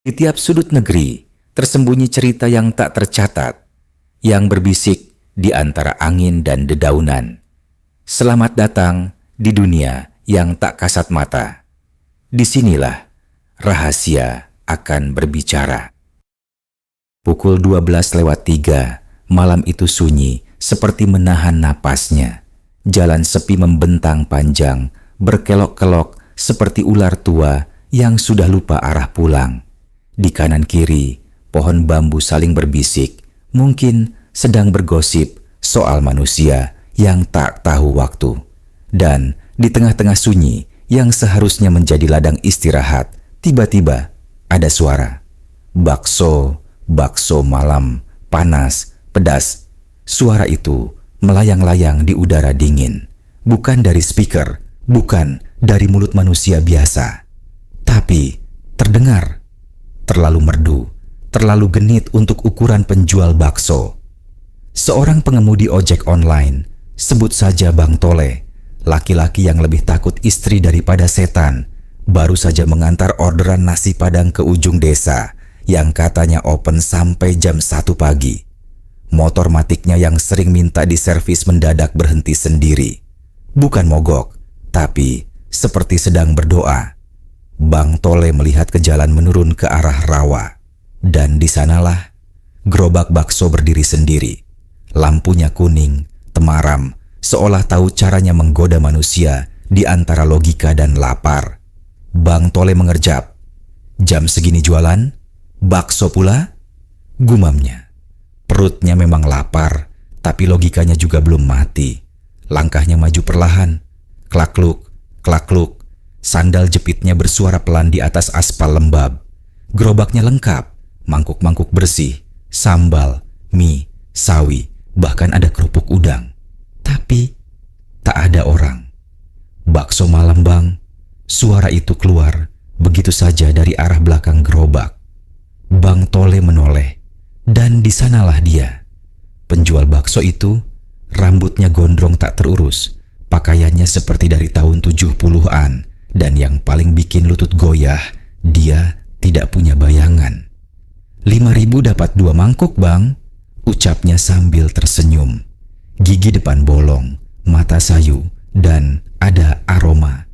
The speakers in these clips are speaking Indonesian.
Di tiap sudut negeri tersembunyi cerita yang tak tercatat, yang berbisik di antara angin dan dedaunan. Selamat datang di dunia yang tak kasat mata. Disinilah rahasia akan berbicara. Pukul 12:03, malam itu sunyi seperti menahan napasnya. Jalan sepi membentang panjang, berkelok-kelok seperti ular tua yang sudah lupa arah pulang. Di kanan kiri, pohon bambu saling berbisik, mungkin sedang bergosip soal manusia yang tak tahu waktu. Dan di tengah-tengah sunyi yang seharusnya menjadi ladang istirahat, tiba-tiba ada suara. Bakso, bakso malam, panas, pedas. Suara itu melayang-layang di udara dingin. Bukan dari speaker, bukan dari mulut manusia biasa. Tapi terdengar terlalu merdu, terlalu genit untuk ukuran penjual bakso. Seorang pengemudi ojek online, sebut saja Bang Tole, laki-laki yang lebih takut istri daripada setan, baru saja mengantar orderan nasi padang ke ujung desa yang katanya open sampai jam 1 pagi. Motor matiknya yang sering minta diservis mendadak berhenti sendiri. Bukan mogok, tapi seperti sedang berdoa. Bang Tole melihat ke jalan menurun ke arah rawa. Dan di sanalah gerobak bakso berdiri sendiri. Lampunya kuning, temaram, seolah tahu caranya menggoda manusia di antara logika dan lapar. Bang Tole mengerjap. Jam segini jualan? Bakso pula? Gumamnya. Perutnya memang lapar, tapi logikanya juga belum mati. Langkahnya maju perlahan. Klakluk, klakluk. Sandal jepitnya bersuara pelan di atas aspal lembab. Gerobaknya lengkap, mangkuk-mangkuk bersih, sambal, mie, sawi, bahkan ada kerupuk udang. Tapi tak ada orang. Bakso malam bang, suara itu keluar begitu saja dari arah belakang gerobak. Bang Tole menoleh, dan di sanalah dia. Penjual bakso itu, rambutnya gondrong tak terurus, pakaiannya seperti dari tahun 70-an. Dan yang paling bikin lutut goyah, dia tidak punya bayangan. 5.000 dapat 2 mangkuk bang, ucapnya sambil tersenyum. Gigi depan bolong, mata sayu, dan ada aroma.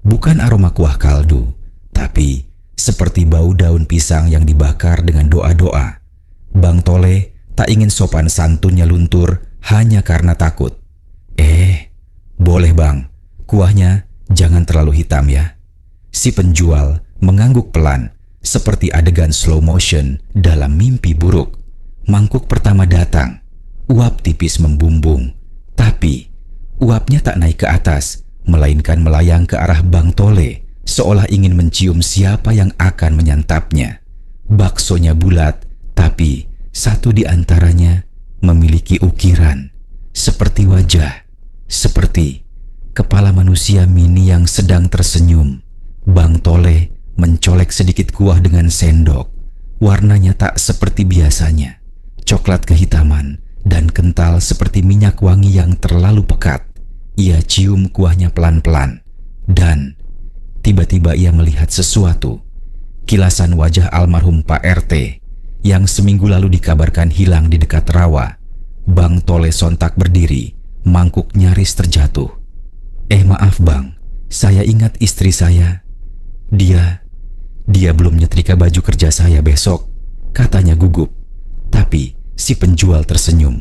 Bukan aroma kuah kaldu, tapi seperti bau daun pisang yang dibakar dengan doa-doa. Bang Tole tak ingin sopan santunnya luntur hanya karena takut. Boleh bang, kuahnya jangan terlalu hitam ya. Si penjual mengangguk pelan, seperti adegan slow motion dalam mimpi buruk. Mangkuk pertama datang, uap tipis membumbung. Tapi uapnya tak naik ke atas, melainkan melayang ke arah Bang Tole, seolah ingin mencium siapa yang akan menyantapnya. Baksonya bulat, tapi satu di antaranya memiliki ukiran, seperti wajah, seperti kepala manusia mini yang sedang tersenyum. Bang Tole mencolek sedikit kuah dengan sendok. Warnanya tak seperti biasanya. Coklat kehitaman dan kental seperti minyak wangi yang terlalu pekat. Ia cium kuahnya pelan-pelan. Dan tiba-tiba ia melihat sesuatu. Kilasan wajah almarhum Pak RT yang seminggu lalu dikabarkan hilang di dekat rawa. Bang Tole sontak berdiri, mangkuk nyaris terjatuh. Maaf bang, saya ingat istri saya. Dia belum nyetrika baju kerja saya besok, katanya gugup. Tapi si penjual tersenyum.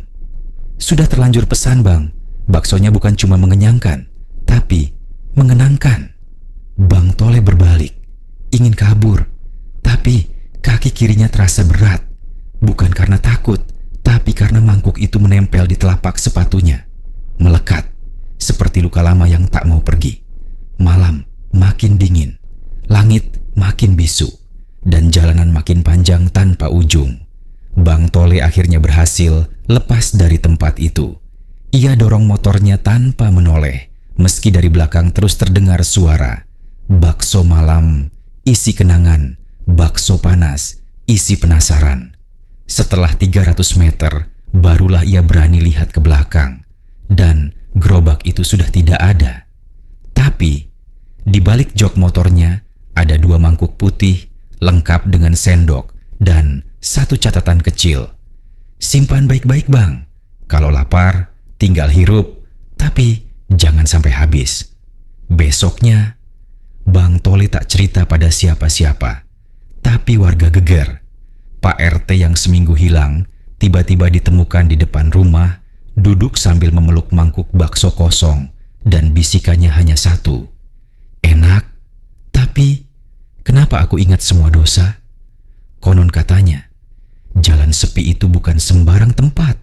Sudah terlanjur pesan bang, baksonya bukan cuma mengenyangkan, tapi mengenangkan. Bang Tole berbalik, ingin kabur, tapi kaki kirinya terasa berat. Bukan karena takut, tapi karena mangkuk itu menempel di telapak sepatunya. Melekat. Seperti luka lama yang tak mau pergi. Malam makin dingin, langit makin bisu, dan jalanan makin panjang tanpa ujung. Bang Tole akhirnya berhasil lepas dari tempat itu. Ia dorong motornya tanpa menoleh, meski dari belakang terus terdengar suara. Bakso malam, isi kenangan. Bakso panas, isi penasaran. Setelah 300 meter, barulah ia berani lihat ke belakang. Dan gerobak itu sudah tidak ada. Tapi di balik jok motornya ada 2 mangkuk putih lengkap dengan sendok dan satu catatan kecil. Simpan baik-baik, Bang. Kalau lapar, tinggal hirup, tapi jangan sampai habis. Besoknya, Bang Tole tak cerita pada siapa-siapa, tapi warga geger. Pak RT yang seminggu hilang tiba-tiba ditemukan di depan rumah, duduk sambil memeluk mangkuk bakso kosong, dan bisikannya hanya satu. Enak, tapi kenapa aku ingat semua dosa? Konon katanya, jalan sepi itu bukan sembarang tempat.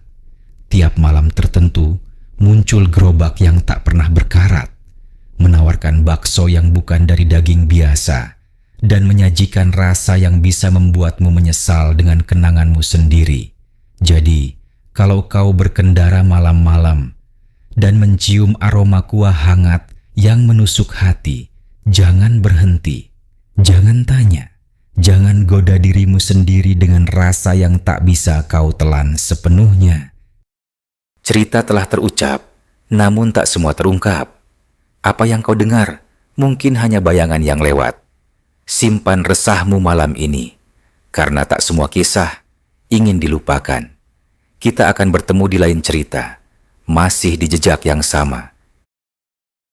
Tiap malam tertentu muncul gerobak yang tak pernah berkarat, menawarkan bakso yang bukan dari daging biasa, dan menyajikan rasa yang bisa membuatmu menyesal dengan kenanganmu sendiri. Jadi, kalau kau berkendara malam-malam dan mencium aroma kuah hangat yang menusuk hati, jangan berhenti, jangan tanya, jangan goda dirimu sendiri dengan rasa yang tak bisa kau telan sepenuhnya. Cerita telah terucap, namun tak semua terungkap. Apa yang kau dengar mungkin hanya bayangan yang lewat. Simpan resahmu malam ini, karena tak semua kisah ingin dilupakan. Kita akan bertemu di lain cerita, masih di jejak yang sama,